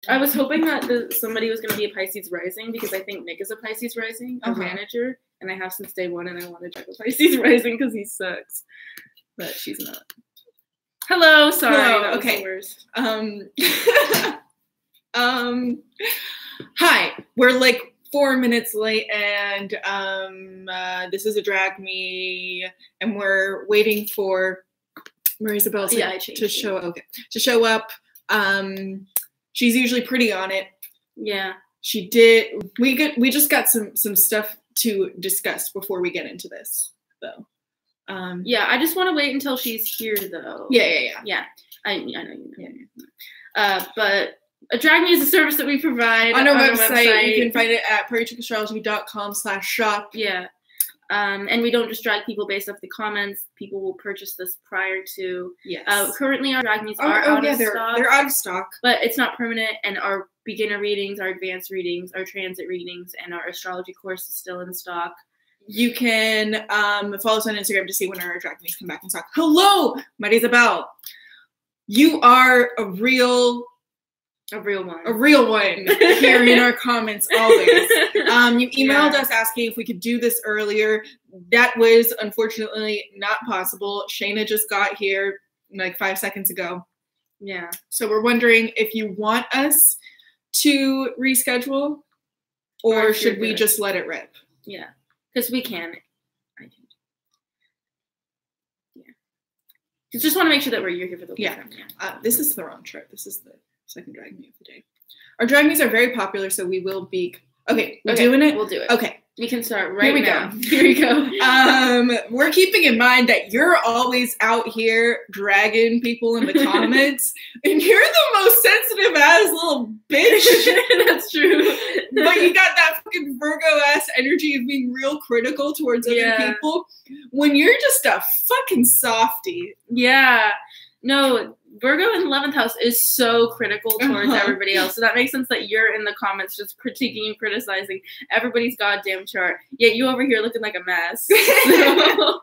I was hoping that somebody was going to be a Pisces rising because I think Nick is a Pisces rising, a manager, and I have since day one, and I want to check a Pisces rising because he sucks, but she's not. Hello, sorry. Hello, that was okay. the worst. Hi, we're like 4 minutes late, and this is a Drag Me, and we're waiting for Marie-Isabelle to show up. She's usually pretty on it. Yeah. She did. We just got some stuff to discuss before we get into this, though. Yeah, I just want to wait until she's here, though. Yeah. I know you know. Yeah. But Drag Me is a service that we provide on our website. You can find it at prairiechicastrology.com/shop. Yeah. And we don't just drag people based off the comments. People will purchase this prior to. Yes. Currently, our drag me's are out of stock. They're out of stock. But it's not permanent, and our beginner readings, our advanced readings, our transit readings, and our astrology course is still in stock. You can follow us on Instagram to see when our drag me's come back in stock. Hello, Marie-Isabelle. You are a real one here in our comments always. You emailed us asking if we could do this earlier. That was unfortunately not possible. Shayna just got here like 5 seconds ago. Yeah. So we're wondering if you want us to reschedule or should we just let it rip? Yeah. Because we can. I can. Yeah. Just want to make sure that you're here for the whole time. Yeah. This is the wrong trip. This is the second drag me of the day. Our drag me's are very popular, so we will be we're doing it? We'll do it. Okay. We can start right now. Here we go. We're keeping in mind that you're always out here dragging people in the comments, and you're the most sensitive ass little bitch. That's true. But you got that fucking Virgo-ass energy of being real critical towards other people when you're just a fucking softie. Yeah. No, Virgo in the 11th house is so critical towards everybody else. So that makes sense that you're in the comments just critiquing and criticizing everybody's goddamn chart. Yet you over here looking like a mess. So,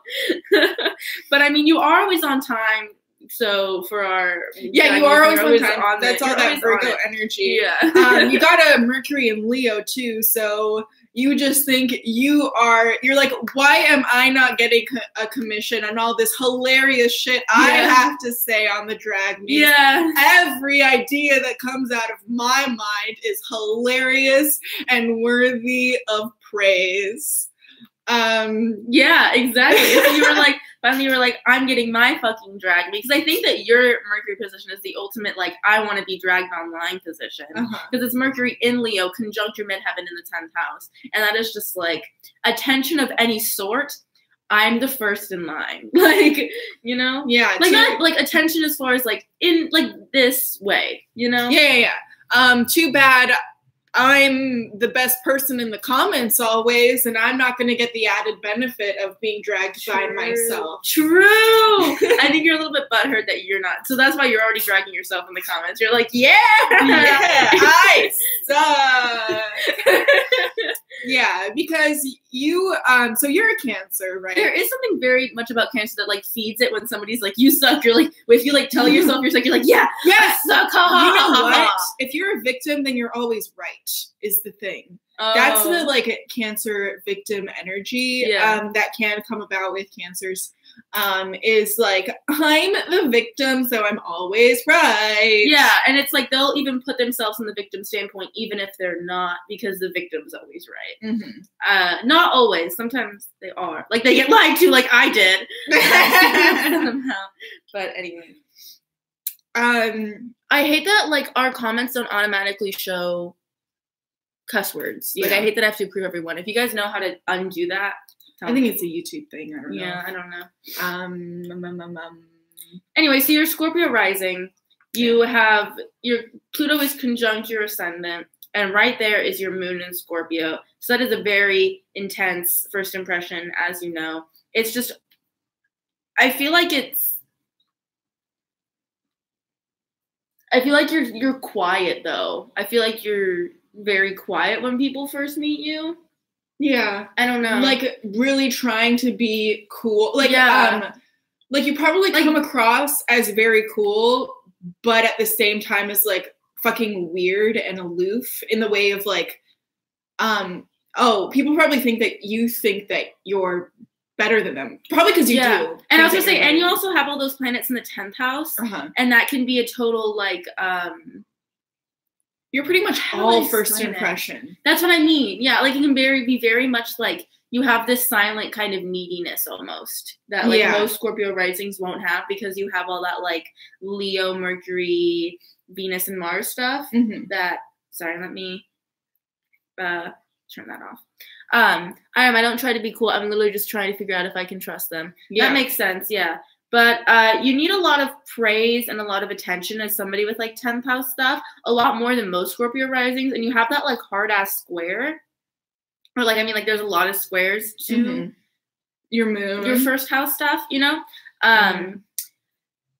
but I mean, you are always on time. So for our you are always on time. That's all that Virgo energy. Yeah. You got a Mercury in Leo too, so you just think you're like, why am I not getting a commission on all this hilarious shit I have to say on the drag me? Yeah. Every idea that comes out of my mind is hilarious and worthy of praise. Yeah, exactly. So you were like, finally you were like, I'm getting my fucking drag me. Because I think that your Mercury position is the ultimate, like, I want to be dragged online position. Because it's Mercury in Leo, conjunct your midheaven in the 10th house. And that is just like attention of any sort. I'm the first in line. Like, you know? Yeah. Like, not like attention as far as like in like this way, you know? Yeah. Too bad I'm the best person in the comments always, and I'm not going to get the added benefit of being dragged by myself. True. I think you're a little bit butthurt that you're not. So that's why you're already dragging yourself in the comments. You're like, I suck. Yeah, because you, so you're a Cancer, right? There is something very much about Cancer that like feeds it when somebody's like, you suck. You're like, if you like tell yourself you're suck, you're like, yeah, I suck. You know what? If you're a victim, then you're always right, is the thing. That's the like Cancer victim energy that can come about with Cancers. Is like, I'm the victim, so I'm always right. Yeah, and it's like they'll even put themselves in the victim standpoint, even if they're not, because the victim's always right. Not always. Sometimes they are. Like they get lied to, like I did. But anyway. I hate that like our comments don't automatically show cuss words. Like I hate that I have to approve everyone. If you guys know how to undo that, I think it's a YouTube thing. I don't know. Yeah, I don't know. Anyway, so your Scorpio rising, you have your Pluto is conjunct your ascendant, and right there is your moon in Scorpio. So that is a very intense first impression, as you know. It's just, I feel like you're quiet though. I feel like you're very quiet when people first meet you. Yeah. I don't know. Like really trying to be cool. Like like you probably come across as very cool, but at the same time as like fucking weird and aloof in the way of like, people probably think that you think that you're better than them. Probably because you do. And I was gonna say, and you also have all those planets in the 10th house. And that can be a total like you're pretty much all first impression. That's what I mean. Yeah, like it can be very much like you have this silent kind of neediness almost that like most Scorpio risings won't have because you have all that like Leo, Mercury, Venus, and Mars stuff. That let me turn that off. I don't try to be cool. I'm literally just trying to figure out if I can trust them. That makes sense. Yeah. But you need a lot of praise and a lot of attention as somebody with like 10th house stuff, a lot more than most Scorpio risings. And you have that like hard ass square, or like, I mean, like there's a lot of squares to your moon, your first house stuff, you know?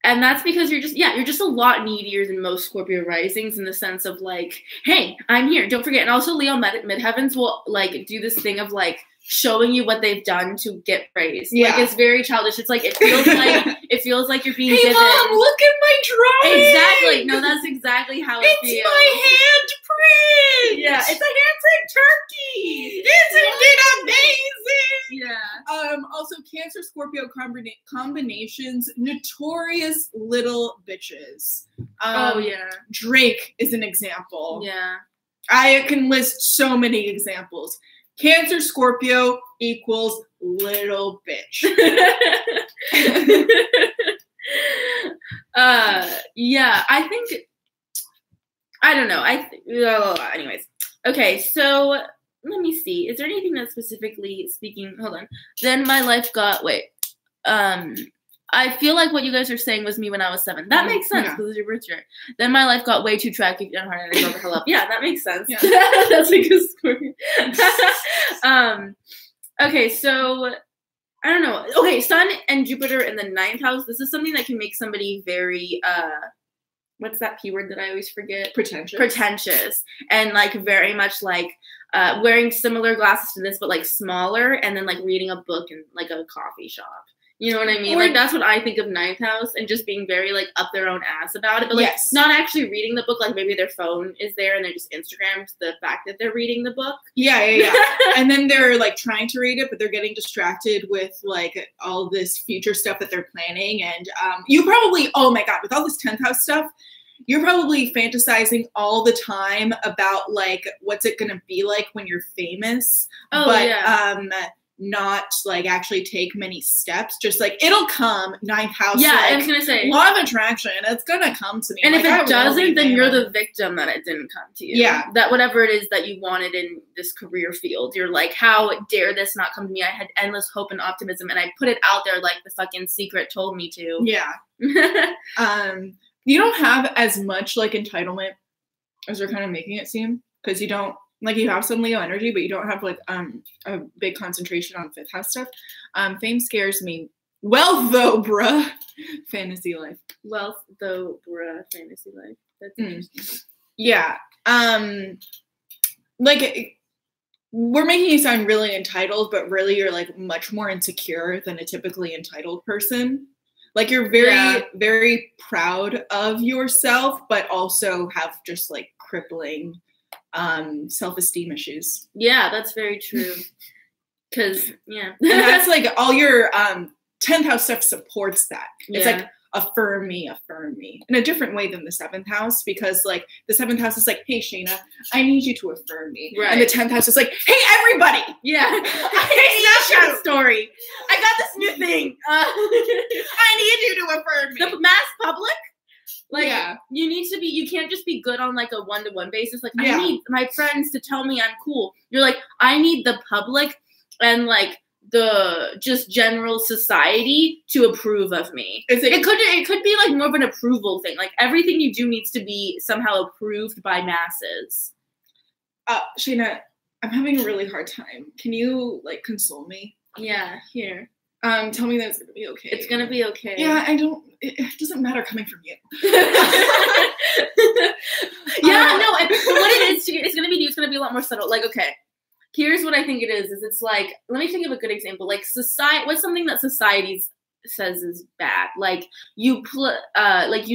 And that's because you're just a lot needier than most Scorpio risings in the sense of like, hey, I'm here. Don't forget. And also Leo midheavens will like do this thing of like showing you what they've done to get praise. Yeah. Like it's very childish. It's like it feels like you're being given. Mom, look at my drawing. Exactly. No, that's exactly how it feels. It's my handprint. Yeah, it's a handprint turkey. Isn't it amazing? Yeah. Also Cancer Scorpio combinations, notorious little bitches. Drake is an example. Yeah. I can list so many examples. Cancer Scorpio equals little bitch. I think, I don't know. Anyways. Okay, so let me see. Is there anything that's specifically speaking? Hold on. Then my life got, I feel like what you guys are saying was me when I was 7. That makes sense because it's your birth year. Then my life got way too tragic and hard and I never hell up. Yeah, that makes sense. Yeah. That's a good story. Okay, so I don't know. Okay, Sun and Jupiter in the 9th house. This is something that can make somebody very what's that P word that I always forget? Pretentious. And like very much like wearing similar glasses to this, but like smaller, and then like reading a book in like a coffee shop. You know what I mean? Like, that's what I think of 9th house, and just being very, like, up their own ass about it. But, like, not actually reading the book. Like, maybe their phone is there, and they're just Instagrams the fact that they're reading the book. Yeah. And then they're, like, trying to read it, but they're getting distracted with, like, all this future stuff that they're planning. And you probably, oh, my God, with all this 10th house stuff, you're probably fantasizing all the time about, like, what's it going to be like when you're famous. Not like actually take many steps, just like it'll come. 9th house, I was gonna say law of attraction, it's gonna come to me. And like, if it doesn't, then you're the victim that it didn't come to you. Yeah, that whatever it is that you wanted in this career field, you're like, how dare this not come to me? I had endless hope and optimism, and I put it out there like the fucking secret told me to. Yeah. You don't have as much like entitlement as they're kind of making it seem, because you don't. Like, you have some Leo energy, but you don't have, like, a big concentration on 5th house stuff. Fame scares me. Wealth, though, bruh. Fantasy life. Wealth, though, bruh. Fantasy life. That's interesting. Yeah. Like, we're making you sound really entitled, but really you're, like, much more insecure than a typically entitled person. Like, you're very, very proud of yourself, but also have just, like, crippling self-esteem issues. Yeah, that's very true. Because and that's like all your 10th house stuff supports that. It's like affirm me in a different way than the 7th house, because like the 7th house is like, hey Shayna, I need you to affirm me. Right. And the 10th house is like, hey everybody. Yeah. Hey, Snapchat story. I got this new thing. I need you to affirm me. The mass public. Like, you need to be, you can't just be good on, like, a one-to-one basis. Like, I need my friends to tell me I'm cool. You're like, I need the public and, like, the just general society to approve of me. It could be, like, more of an approval thing. Like, everything you do needs to be somehow approved by masses. Shayna, I'm having a really hard time. Can you, like, console me? Yeah, here. Tell me that it's gonna be okay. It's gonna be okay. Yeah, it doesn't matter coming from you. What it is, it's gonna be a lot more subtle. Like, okay, here's what I think it is it's like, let me think of a good example. Like, what's something that society's says is bad. Like you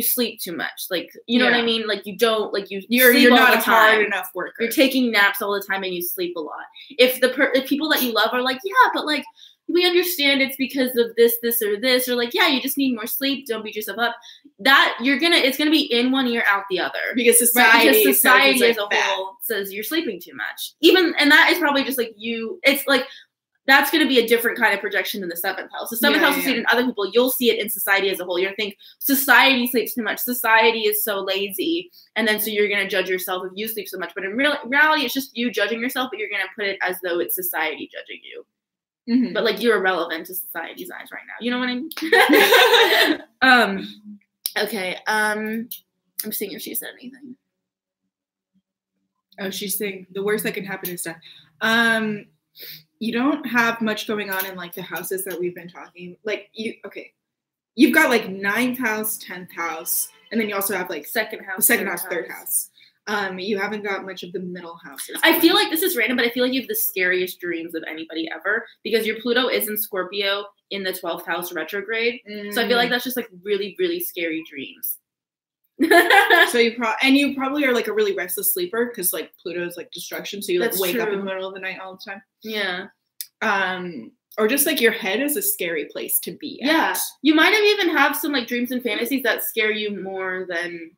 sleep too much. Like you know what I mean? Like you don't like you're not a hard enough worker. You're taking naps all the time and you sleep a lot. If the people that you love are like, yeah, but like we understand it's because of this, or this, or like, yeah, you just need more sleep. Don't beat yourself up. That it's gonna be in one ear, out the other. Because society as a whole says you're sleeping too much. And that is probably just like you. It's like that's gonna be a different kind of projection in the 7th house. The 7th house will see it in other people. You'll see it in society as a whole. You're gonna think society sleeps too much. Society is so lazy, and then so you're gonna judge yourself if you sleep so much. But in reality, it's just you judging yourself. But you're gonna put it as though it's society judging you. Mm-hmm. But like you're irrelevant to society's eyes right now. You know what I mean? Okay. I'm seeing if she said anything. Oh, she's saying the worst that can happen is death. You don't have much going on in like the houses that we've been talking. Like you've got like 9th house, 10th house, and then you also have like second house, third house. You haven't got much of the middle houses. I feel like this is random, but I feel like you have the scariest dreams of anybody ever because your Pluto is in Scorpio in the 12th house retrograde. So I feel like that's just like really, really scary dreams. So you probably are like a really restless sleeper because like Pluto is like destruction. So you like wake up in the middle of the night all the time. Yeah. Or just like your head is a scary place to be at. Yeah. You might even have some like dreams and fantasies that scare you more than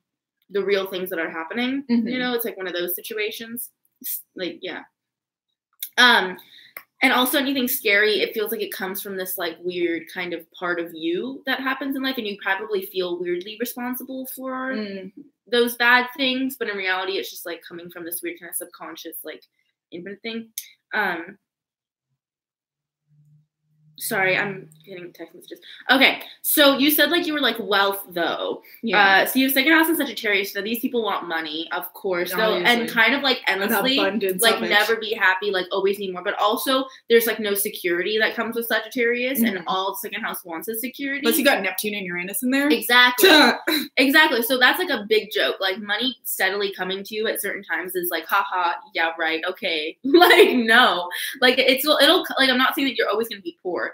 the real things that are happening. Mm-hmm. You know, it's like one of those situations. Like, yeah. And also anything scary, it feels like it comes from this like weird kind of part of you that happens in life, and you probably feel weirdly responsible for those bad things, but in reality it's just like coming from this weird kind of subconscious like infinite thing. Sorry, I'm getting text messages. Okay, so you said like you were like wealth though. Yeah. So you have 2nd house in Sagittarius. So these people want money, of course. So and kind of like endlessly, like never be happy, like always need more. But also there's like no security that comes with Sagittarius, and all 2nd house wants is security. Plus you got Neptune and Uranus in there. Exactly. Exactly. So that's like a big joke. Like money steadily coming to you at certain times is like, haha, yeah, right, okay. Like no, like it'll like I'm not saying that you're always gonna be poor.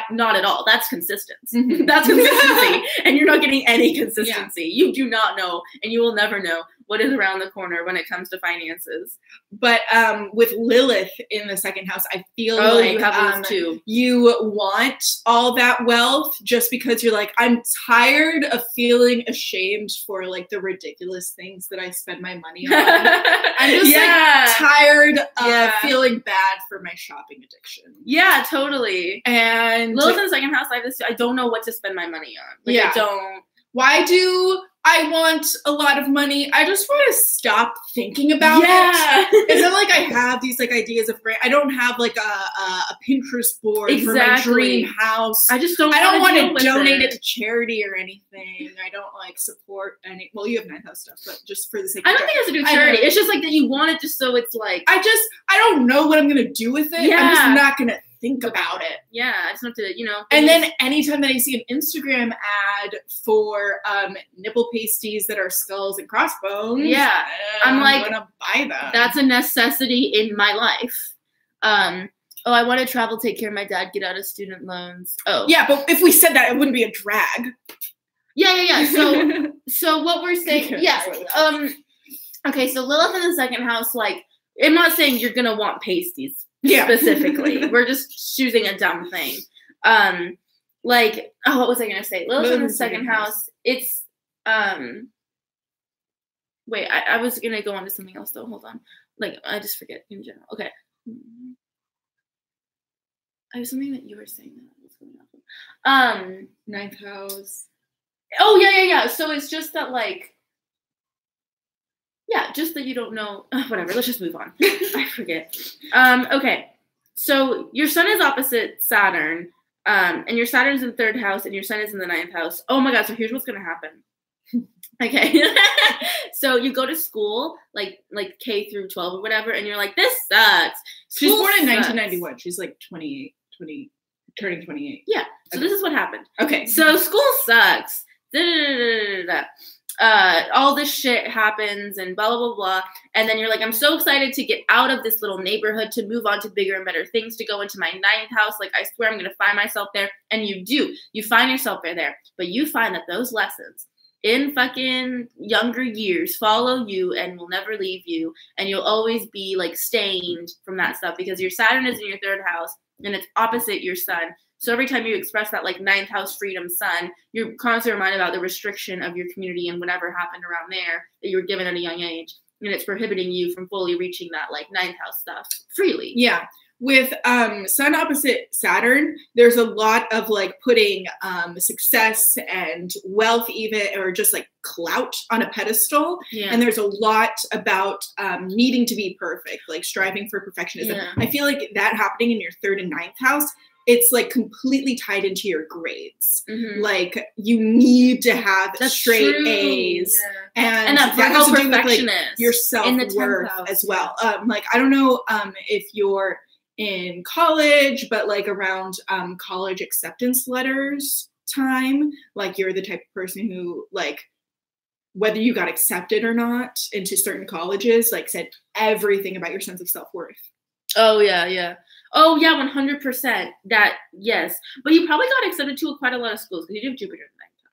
Not at all. That's consistency. Mm-hmm. That's consistency. And you're not getting any consistency. Yeah. You do not know, and you will never know what is around the corner when it comes to finances. But with Lilith in the 2nd house, I feel like you want all that wealth just because you're like, I'm tired of feeling ashamed for like the ridiculous things that I spend my money on. I'm just like tired of feeling bad for my shopping addiction. Yeah, totally. And Lilith in the 2nd house, I don't know what to spend my money on. Like, I don't. Why do I want a lot of money? I just want to stop thinking about it. It's not like I have these like ideas of I don't have like a Pinterest board for my dream house. I just don't. I don't want to donate it to charity or anything. I don't like support any. Well, you have 9th house stuff, but just for the sake. I don't think it has to do with charity. It's just like that you want it just so it's like. I don't know what I'm gonna do with it. Yeah. I'm just not gonna think about it. Yeah, I just have to, you know. And then anytime that I see an Instagram ad for nipple pasties that are skulls and crossbones, I'm like, gonna buy them. That's a necessity in my life. I want to travel, take care of my dad, get out of student loans. Oh, yeah, but if we said that, it wouldn't be a drag. Yeah. So what we're saying, okay, so Lilith in the 2nd house, like, I'm not saying you're gonna want pasties. Specifically. We're just choosing a dumb thing. What was I gonna say? Lilith in the 2nd house, it's wait, I was gonna go on to something else though. Hold on. Like I just forget in general. Okay. I have something that you were saying that was going on. 9th house. Oh yeah. So it's just that like just that you don't know. Whatever. Let's just move on. I forget. Okay. So your sun is opposite Saturn, and your Saturn's in the 3rd house, and your sun is in the 9th house. Oh my God. So here's what's gonna happen. Okay. So you go to school, like K through 12 or whatever, and you're like, this sucks. She's born in 1991. She's like 28, turning 28. Yeah. So this is what happened. Okay. So school sucks. all this shit happens and blah, blah, blah, blah. And then you're like, I'm so excited to get out of this little neighborhood, to move on to bigger and better things, to go into my 9th house. Like, I swear I'm going to find myself there. And you do. You find yourself there. But you find that those lessons in fucking younger years follow you and will never leave you. And you'll always be, like, stained from that stuff because your Saturn is in your 3rd house and it's opposite your sun. So every time you express that, like, 9th house freedom sun, you're constantly reminded about the restriction of your community and whatever happened around there that you were given at a young age. And it's prohibiting you from fully reaching that, like, 9th house stuff freely. Yeah. With sun opposite Saturn, there's a lot of, like, putting success and wealth even, or just, like, clout on a pedestal. Yeah. And there's a lot about needing to be perfect, like striving for perfectionism. Yeah. I feel like that happening in your 3rd and 9th house, it's, like, completely tied into your grades. Mm-hmm. Like, you need to have straight A's. Yeah. And that has to do with, like, your self-worth as well. Like, I don't know if you're in college, but, like, around college acceptance letters time, like, you're the type of person who, like, whether you got accepted or not into certain colleges, like, said everything about your sense of self-worth. Oh, yeah, yeah. Oh, yeah, 100%. That, yes. But you probably got accepted to quite a lot of schools because you do have Jupiter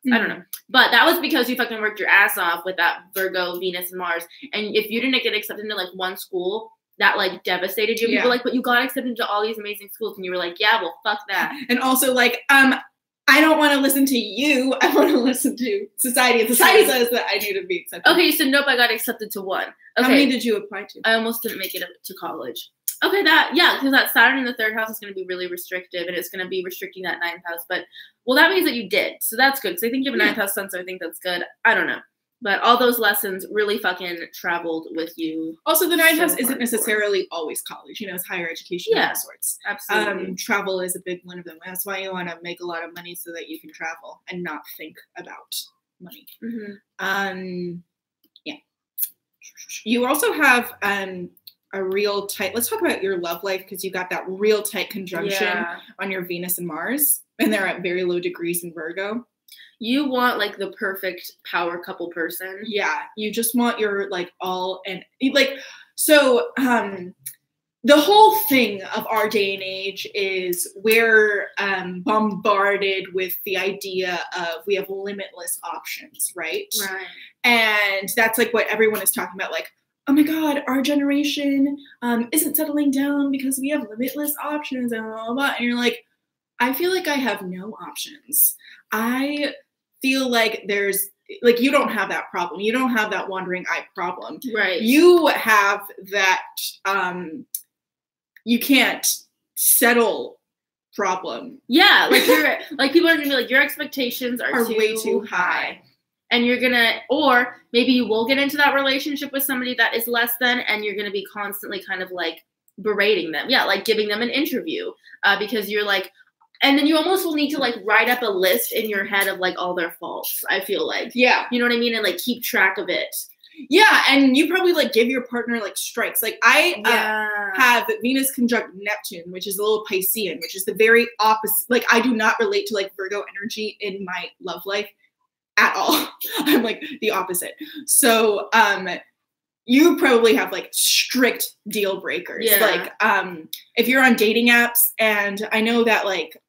in 9th house. I don't know. But that was because you fucking worked your ass off with that Virgo, Venus, and Mars. And if you didn't get accepted into, like, one school, that, like, devastated you. Yeah. People were like, but you got accepted into all these amazing schools. And you were like, yeah, well, fuck that. And also, like, I don't want to listen to you. I want to listen to society. And society says that I need to be accepted. Okay, so nope, I got accepted to one. Okay. How many did you apply to? I almost didn't make it to college. Okay, because that Saturn in the 3rd house is going to be really restrictive, and it's going to be restricting that 9th house. But, well, that means that you did. So that's good, because I think you have a 9th house sun, so I think that's good. I don't know. But all those lessons really fucking traveled with you. Also, the 9th house isn't necessarily always college. You know, it's higher education of all sorts. Absolutely. Travel is a big one of them. That's why you want to make a lot of money so that you can travel and not think about money. Mm-hmm. Yeah. You also have a real tight, let's talk about your love life, because you got that real tight conjunction on your Venus and Mars, and they're at very low degrees in Virgo. You want, like, the perfect power couple person. Yeah, you just want your, like, all, and, like, so the whole thing of our day and age is we're bombarded with the idea of we have limitless options, right? Right. And that's, like, what everyone is talking about, like, oh my God, our generation isn't settling down because we have limitless options and blah, blah, blah. And you're like, I feel like I have no options. I feel like there's, like, you don't have that problem. You don't have that wandering eye problem. Right. You have that, you can't settle problem. Yeah, like, you're, like, people are going to be like, your expectations are way too high. And you're going to, or maybe you will get into that relationship with somebody that is less than, and you're going to be constantly kind of, like, berating them. Yeah, like, giving them an interview because you're like, and then you almost will need to, like, write up a list in your head of, like, all their faults, I feel like. Yeah. You know what I mean? And, like, keep track of it. Yeah, and you probably, like, give your partner, like, strikes. Like, I have Venus conjunct Neptune, which is a little Piscean, which is the very opposite. Like, I do not relate to, like, Virgo energy in my love life at all. I'm, like, the opposite. So, you probably have, like, strict deal breakers. Yeah. Like, if you're on dating apps, and I know that, like,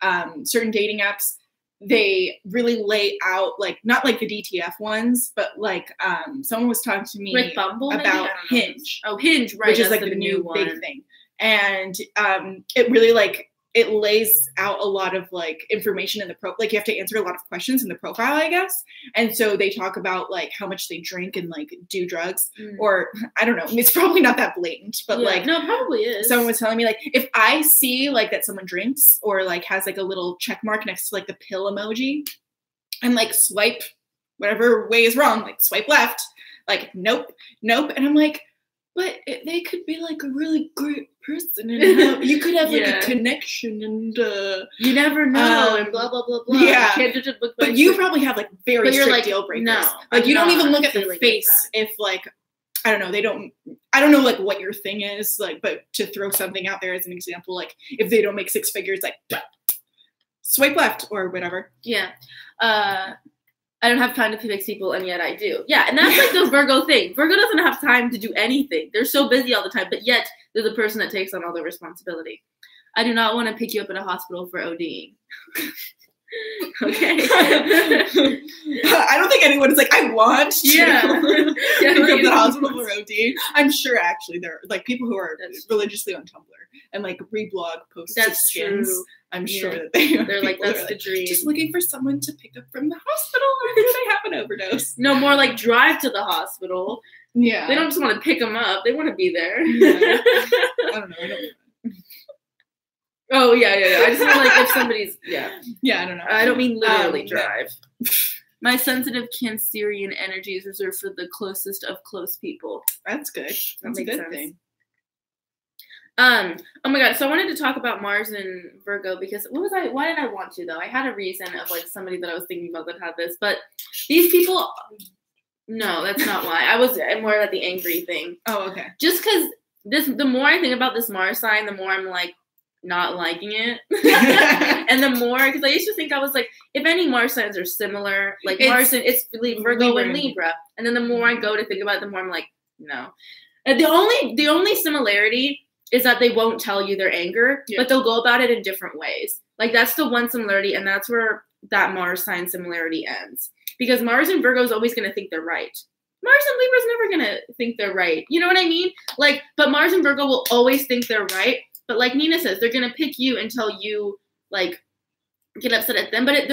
certain dating apps, they really lay out, like, not like the DTF ones, but, like, someone was talking to me like Bumble, about Hinge. Oh, Hinge, right. Which is, like, the new big thing. And it really, like, it lays out a lot of, like, information in the like, you have to answer a lot of questions in the profile, I guess. And so they talk about, like, how much they drink and, like, do drugs, or I don't know. It's probably not that blatant, but like, no, it probably is. Someone was telling me, like, if I see, like, that someone drinks or, like, has, like, a little check mark next to, like, the pill emoji, and, like, swipe whatever way is wrong, like, swipe left, like, nope. And I'm like, but they could be, like, a really great person, and you could have, like, a connection, and you never know, and blah blah blah blah. Yeah, you can't just look, but you probably have, like, very strict, like, deal breakers. No, like, you don't even look at the face if, like, I don't know, I don't know, like, what your thing is, like, but to throw something out there as an example, like, if they don't make 6 figures, like, swipe left or whatever. Yeah. I don't have time to fix people, and yet I do. Yeah, and that's like the Virgo thing. Virgo doesn't have time to do anything. They're so busy all the time, but yet they're the person that takes on all the responsibility. I do not want to pick you up in a hospital for ODing. Okay. I don't think anyone is like, I want to pick up the hospital for ODing. I'm sure actually there are like people who are religiously on Tumblr and like reblog posts of skins. True. I'm sure that they're like, that's the dream. Just looking for someone to pick up from the hospital after they have an overdose. No, more like drive to the hospital. Yeah. They don't just want to pick them up. They want to be there. Yeah. I don't know. Oh, yeah. I just feel like if somebody's, Yeah, I don't know. I don't mean literally drive. My sensitive Cancerian energy is reserved for the closest of close people. That's good. That's a good thing. Oh my god, so I wanted to talk about Mars and Virgo because why did I want to though? I had a reason of like somebody that I was thinking about that had this, but these people, no, that's not why. I was more at the angry thing. Oh, okay. Just because the more I think about this Mars sign, the more I'm like not liking it. And the more, because I used to think I was like, if any Mars signs are similar, like Mars and it's Virgo and Libra. And then the more I go to think about it, the more I'm like, no. And the only similarity is that they won't tell you their anger, but they'll go about it in different ways. Like that's the one similarity, and that's where that Mars sign similarity ends. Because Mars and Virgo is always going to think they're right. Mars and Libra is never going to think they're right. You know what I mean? Like, but Mars and Virgo will always think they're right. But like Nina says, they're going to pick you until you like get upset at them. But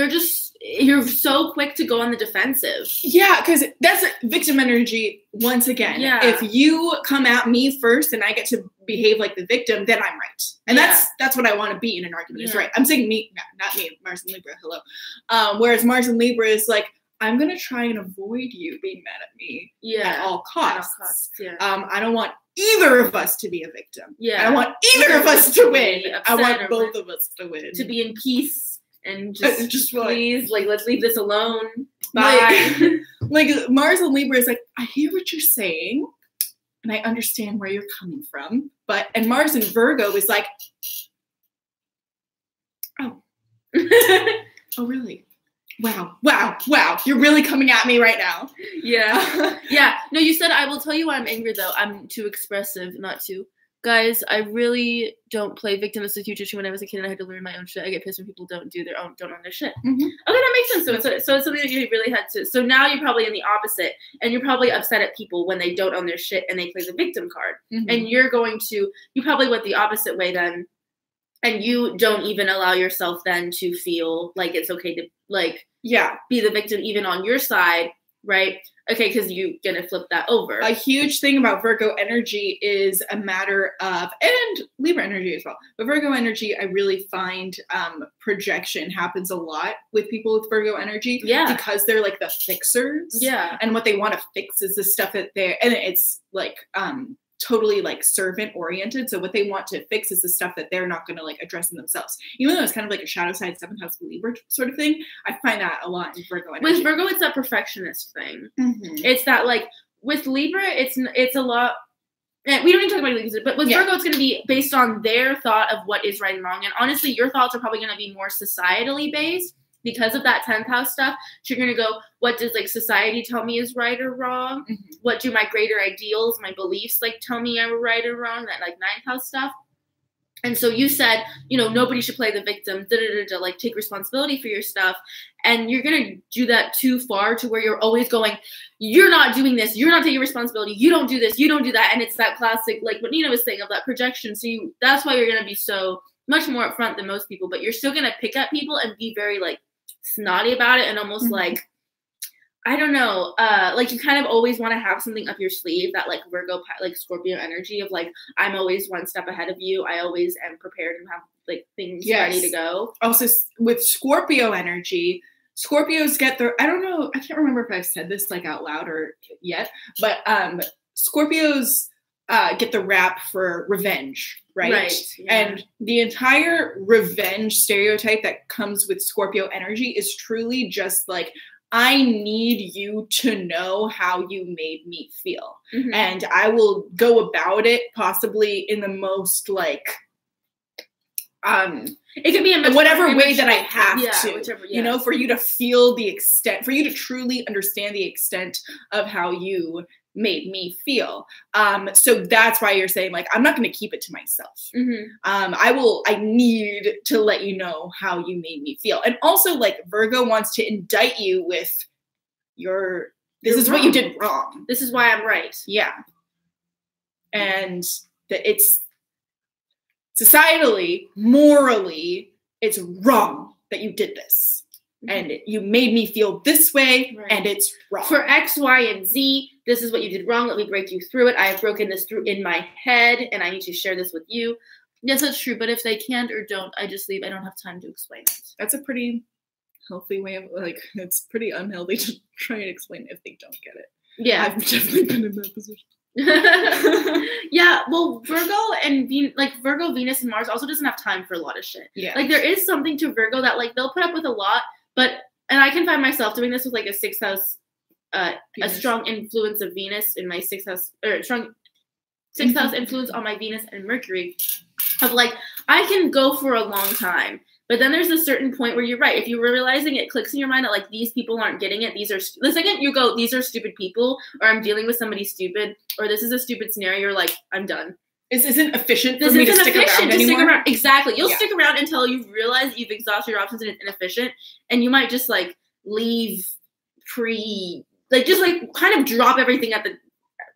you're so quick to go on the defensive. Yeah, because that's victim energy once again. Yeah. If you come at me first and I get to behave like the victim, then I'm right. And that's what I want to be in an argument is right. I'm saying me, not me, Mars and Libra, hello. Whereas Mars and Libra is like, I'm going to try and avoid you being mad at me at all costs. I don't want either of us to be a victim. Yeah. I don't want either of us to win. I want both of us to win. To be in peace and just please, like, let's leave this alone. Bye. Like Mars and Libra is like, I hear what you're saying and I understand where you're coming from. And Mars and Virgo is like, oh. Oh, really? Wow. You're really coming at me right now. Yeah. Yeah. No, you said I will tell you why I'm angry, though. I'm too expressive not to. Guys, I really don't play victim as a future when I was a kid and I had to learn my own shit. I get pissed when people don't own their shit. Mm-hmm. Okay, that makes sense. So it's something that you really had to. So now you're probably in the opposite, and you're probably upset at people when they don't own their shit and they play the victim card. Mm-hmm. And you probably went the opposite way then. And you don't even allow yourself then to feel like it's okay to be the victim even on your side, right? Okay, because you're going to flip that over. A huge thing about Virgo energy is a matter of, and Libra energy as well, but Virgo energy, I really find projection happens a lot with people with Virgo energy. Yeah. Because they're like the fixers. Yeah. And what they want to fix is the stuff that and it's like, totally like servant oriented. So what they want to fix is the stuff that they're not going to like address in themselves. Even though it's kind of like a shadow side 7th house Libra sort of thing, I find that a lot in Virgo energy. With Virgo, it's that perfectionist thing. Mm-hmm. It's that like with Libra, it's a lot. And we don't need to talk about Libra, but with Virgo, it's going to be based on their thought of what is right and wrong. And honestly, your thoughts are probably going to be more societally based. Because of that 10th house stuff, you're going to go, what does like society tell me is right or wrong? Mm-hmm. What do my greater ideals, my beliefs like tell me I'm right or wrong? That like 9th house stuff. And so you said, nobody should play the victim, like take responsibility for your stuff. And you're going to do that too far to where you're always going, you're not doing this. You're not taking responsibility. You don't do this. You don't do that. And it's that classic, like what Nina was saying of that projection. So that's why you're going to be so much more upfront than most people, but you're still going to pick at people and be very like snotty about it and almost like, I don't know, like you kind of always want to have something up your sleeve that like Virgo, like Scorpio energy of like, I'm always one step ahead of you. I always am prepared and have like things ready to go. Also with Scorpio energy, Scorpios get their, I don't know, I can't remember if I've said this like out loud or yet, but Scorpios get the rap for revenge, right? Yeah. And the entire revenge stereotype that comes with Scorpio energy is truly just like, I need you to know how you made me feel. Mm-hmm. And I will go about it possibly in the most like, It can be in whatever way that I have to, whichever, you know, for you to feel the extent, for you to truly understand the extent of how you made me feel. So that's why you're saying, like, I'm not going to keep it to myself. I need to let you know how you made me feel. And also, like, Virgo wants to indict you with this is what you did wrong. This is why I'm right. Yeah. And that it's societally, morally, it's wrong that you did this. And you made me feel this way, and it's wrong. For X, Y, and Z, this is what you did wrong. Let me break you through it. I have broken this through in my head, and I need to share this with you. Yes, that's true. But if they can't or don't, I just leave. I don't have time to explain it. That's a pretty healthy way of, like, it's pretty unhealthy to try and explain it if they don't get it. Yeah. I've definitely been in that position. Yeah, well, Virgo, Venus, and Mars also doesn't have time for a lot of shit. Yeah. Like, there is something to Virgo that, like, they'll put up with a lot, and I can find myself doing this with, like, a 6th house, a strong influence of Venus in my 6th house, or strong 6th house influence on my Venus and Mercury, of, like, I can go for a long time. But then there's a certain point where you're right. If you're realizing it clicks in your mind that, like, these people aren't getting it, the second you go, these are stupid people, or I'm dealing with somebody stupid, or this is a stupid scenario, you're like, I'm done. This isn't efficient for me to stick around anymore. Exactly. You'll stick around until you realize you've exhausted your options and it's inefficient, and you might just, like, leave just, like, kind of drop everything at a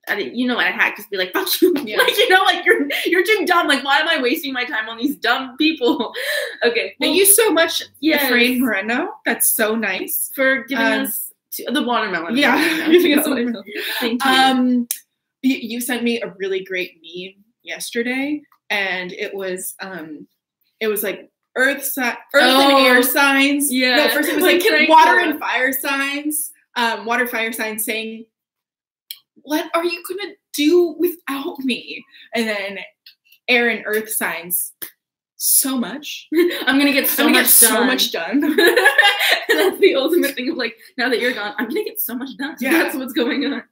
hack, just be like, fuck you. Yeah. Like, you know, like, you're too dumb. Like, why am I wasting my time on these dumb people? Okay. Thank you so much, Efrain Moreno. That's so nice. For giving us the watermelon. Yeah. Giving us watermelon. Thank you. You sent me a really great meme yesterday, and it was like Earth and air signs. Yeah. No, first it was like water and fire signs. Water, fire signs saying, what are you gonna do without me? And then air and earth signs, so much. I'm gonna get so much done. That's the ultimate thing of, like, now that you're gone, I'm gonna get so much done. Yeah. That's what's going on.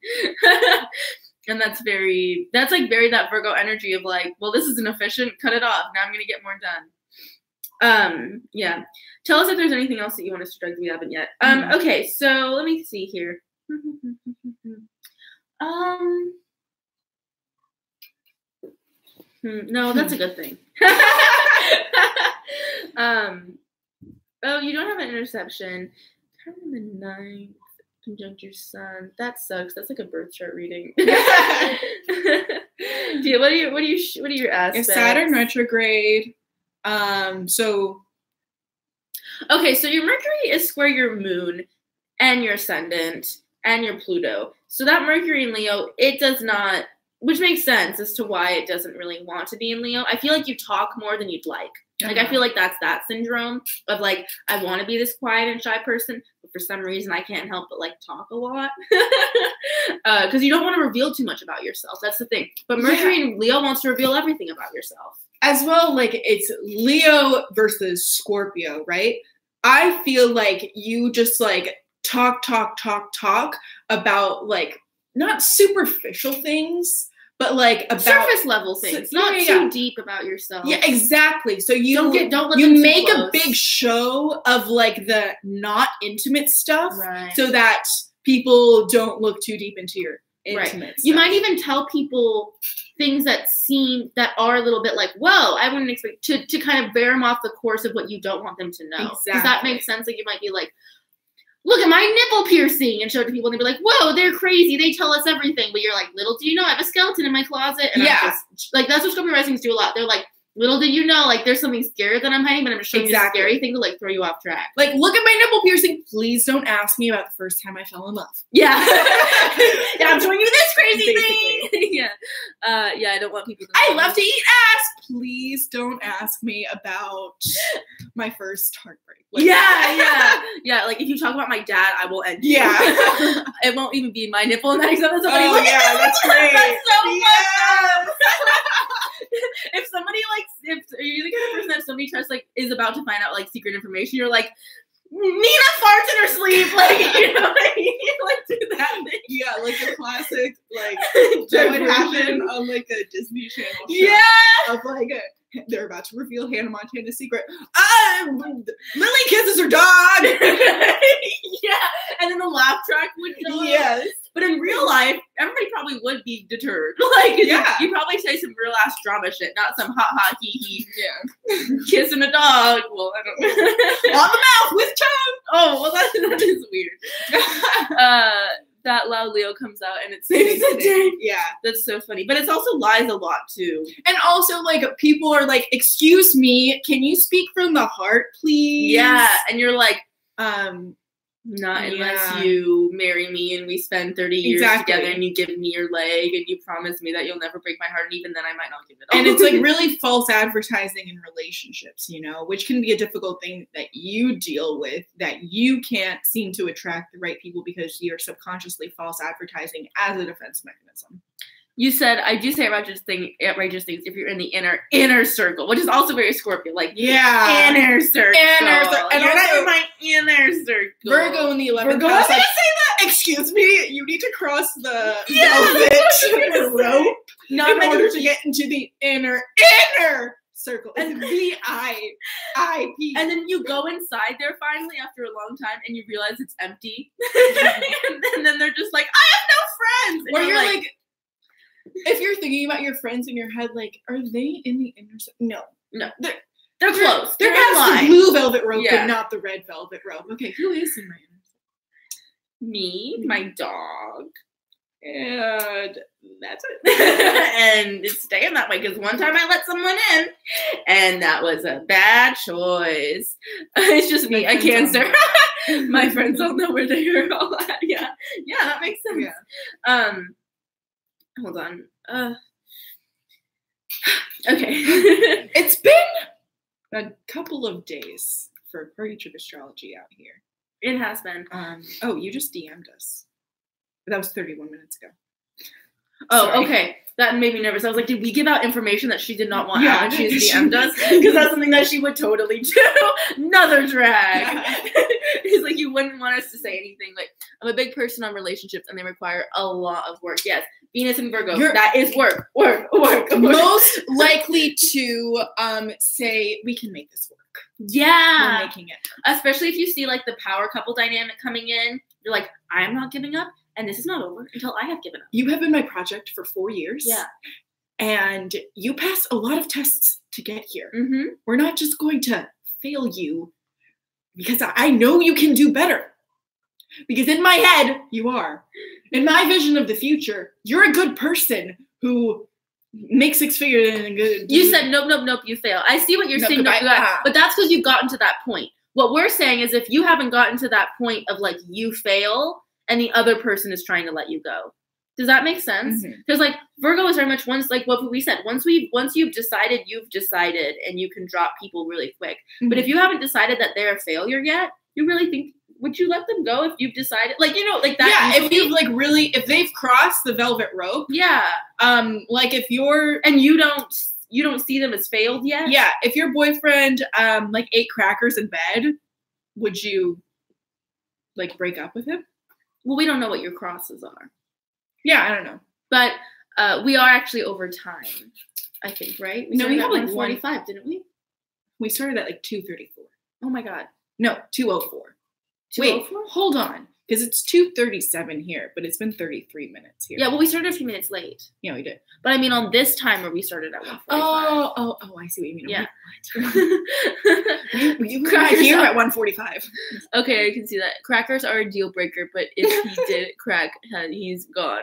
And that's very that Virgo energy of, like, well, this isn't efficient, cut it off. Now I'm gonna get more done. Yeah. Tell us if there's anything else that you want us to drug we haven't yet. Okay, so let me see here. No, that's a good thing. Oh, you don't have an interception. Kind of the 9th, conjunct your sun. That sucks. That's like a birth chart reading. What are your aspects? It's Saturn retrograde. So okay, so your Mercury is square your moon and your ascendant and your Pluto. So that Mercury in Leo, it does not, which makes sense as to why it doesn't really want to be in Leo. I feel like you talk more than you'd like. Like, I feel like that's that syndrome of, like, I want to be this quiet and shy person, but for some reason I can't help but, like, talk a lot. Because you don't want to reveal too much about yourself. That's the thing. But Mercury in Leo wants to reveal everything about yourself. As well, like, it's Leo versus Scorpio, right? I feel like you just, like, talk about, like, not superficial things, but, like, about surface level things, not too deep about yourself. Yeah, exactly. So you don't let you them make a big show of, like, the not intimate stuff, right, so that people don't look too deep into your intimate stuff. You might even tell people things that are a little bit like, whoa, I wouldn't expect to kind of bear them off the course of what you don't want them to know. Exactly. Does that make sense? Like, you might be like, look at my nipple piercing, and show it to people, and they'd be like, whoa, they're crazy. They tell us everything. But you're like, little do you know, I have a skeleton in my closet. And I'm just, like, that's what Scorpio risings do a lot. They're like, little did you know, like, there's something scary that I'm hiding, but I'm just showing you a scary thing to, like, throw you off track. Like, look at my nipple piercing. Please don't ask me about the first time I fell in love. Yeah. Yeah, I'm showing you this crazy thing. Yeah. I don't want people to know. I love to eat ass. Please don't ask me about my first heartbreak. Like, yeah. Like, if you talk about my dad, I will end you. Yeah. It won't even be my nipple in that example. Somebody that's great. That's so fun. If somebody, like, if you're the kind of person that somebody trusts, like, is about to find out, like, secret information, you're like, Nina farts in her sleep, like, you know what I mean? Like, do that thing. Yeah, like a classic, like, that would happen on, like, a Disney Channel show. Yeah! Of, like, they're about to reveal Hannah Montana's secret. Lily kisses her dog. Yeah, and then the laugh track would go. Yes. But in real life, everybody probably would be deterred. Like, yeah, you probably say some real ass drama shit, not some ha hee hee. Yeah, kissing a dog. Well, I don't know. On the mouth with tongue. Oh, well, that is weird. That loud Leo comes out and it saves the day. Yeah, that's so funny. But it's also lies a lot too. And also, like, people are like, "Excuse me, can you speak from the heart, please?" Yeah, and you're like, not unless you marry me and we spend 30 years together and you give me your leg and you promise me that you'll never break my heart, and even then I might not give it up. And it's like really false advertising in relationships, you know, which can be a difficult thing that you deal with, that you can't seem to attract the right people because you're subconsciously false advertising as a defense mechanism. You said, I do say outrageous things if you're in the inner circle, which is also very Scorpio. Like, yeah, inner circle. And you're not in my inner circle. Virgo in the 11th house. Like, say that. Excuse me, you need to cross the velvet rope in order to get into the inner circle. And VIP. And then you go inside there finally after a long time and you realize it's empty. and then they're just like, I have no friends. And or you're like if you're thinking about your friends in your head, like, are they in the inner circle? No. They're close. They're past the blue velvet rope, but not the red velvet rope. Okay, who is in my inner circle? Me, my dog. And that's it. And it's staying that way because one time I let someone in and that was a bad choice. It's just me, a Cancer. My friends all know where they are all at. Yeah, that makes sense. Yeah. Hold on. Okay. It's been a couple of days for Party Trick Astrology out here. It has been. Oh, you just DM'd us. That was 31 minutes ago. Oh, sorry. Okay. That made me nervous. I was like, did we give out information that she did not want out and she's DM'd us? Because that's something that she would totally do. Another drag. Yeah. It's like, you wouldn't want us to say anything. Like, I'm a big person on relationships and they require a lot of work. Yes. Venus and Virgo. That is work. Most likely to say, we can make this work. Yeah. We're making it. Especially if you see like the power couple dynamic coming in. You're like, I am not giving up. And this is not over until I have given up. You have been my project for 4 years. Yeah. And you passed a lot of tests to get here. Mm-hmm. We're not just going to fail you because I know you can do better. Because in my head, you are. In my vision of the future, you're a good person who makes 6 figures and good. You said, nope, you fail. I see what you're saying. But that's because you've gotten to that point. What we're saying is if you haven't gotten to that point of like you fail, and the other person is trying to let you go. Does that make sense? Because like Virgo is very much once like what we said. Once you've decided, and you can drop people really quick. Mm-hmm. But if you haven't decided that they're a failure yet, you really think would you let them go if you've decided like like that? Yeah, if you've like really if they've crossed the velvet rope. Yeah. Like if you're and you don't see them as failed yet. Yeah. If your boyfriend like ate crackers in bed, would you like break up with him? Well, we don't know what your crosses are. Yeah, I don't know. But we are actually over time, I think, right? We have like 45, didn't we? We started at like 2:34. Oh my God. No, 2:04. Wait, hold on. Because it's 2:37 here, but it's been 33 minutes here. Yeah, well, we started a few minutes late. Yeah, we did. But I mean, on this timer, we started at 1:45. Oh, I see what you mean. Yeah. You got here at 1:45. Okay, I can see that. Crackers are a deal breaker, but if he did crack, he's gone.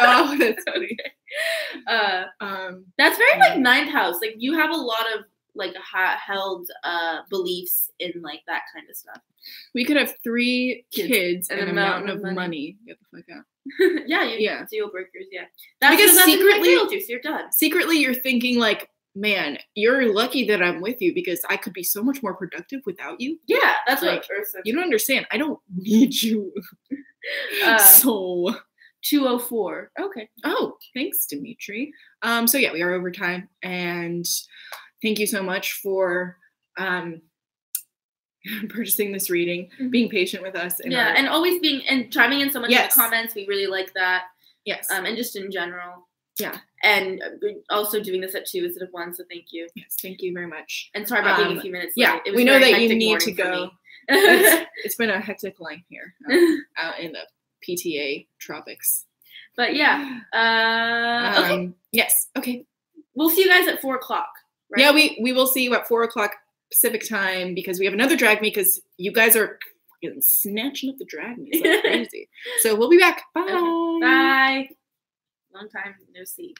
Oh, that's funny. That's very like ninth house. Like you have a lot of like held beliefs in like that kind of stuff. We could have 3 kids and a mountain of money. Get the fuck out. Yeah. Deal breakers. Yeah. Because secretly, so you're done. Secretly, you're thinking like, man, you're lucky that I'm with you because I could be so much more productive without you. Yeah, that's like, what you don't understand. I don't need you. So 2:04. Okay. Oh, thanks, Dimitri. So yeah, we are over time, and thank you so much for purchasing this reading, being patient with us. And always being and chiming in so much in the comments. We really like that. Yes. And just in general. Yeah. And also doing this at 2 instead of 1, so thank you. Yes, thank you very much. And sorry about being a few minutes late. Yeah, we know that you need to go. It's been a hectic line here out in the PTA tropics. But yeah. Okay. Yes. Okay. We'll see you guys at 4 o'clock. Right? Yeah, we will see you at 4 o'clock Pacific time because we have another drag meet because you guys are snatching up the drag meets like crazy. So we'll be back. Bye. Okay. Bye. Long time no see.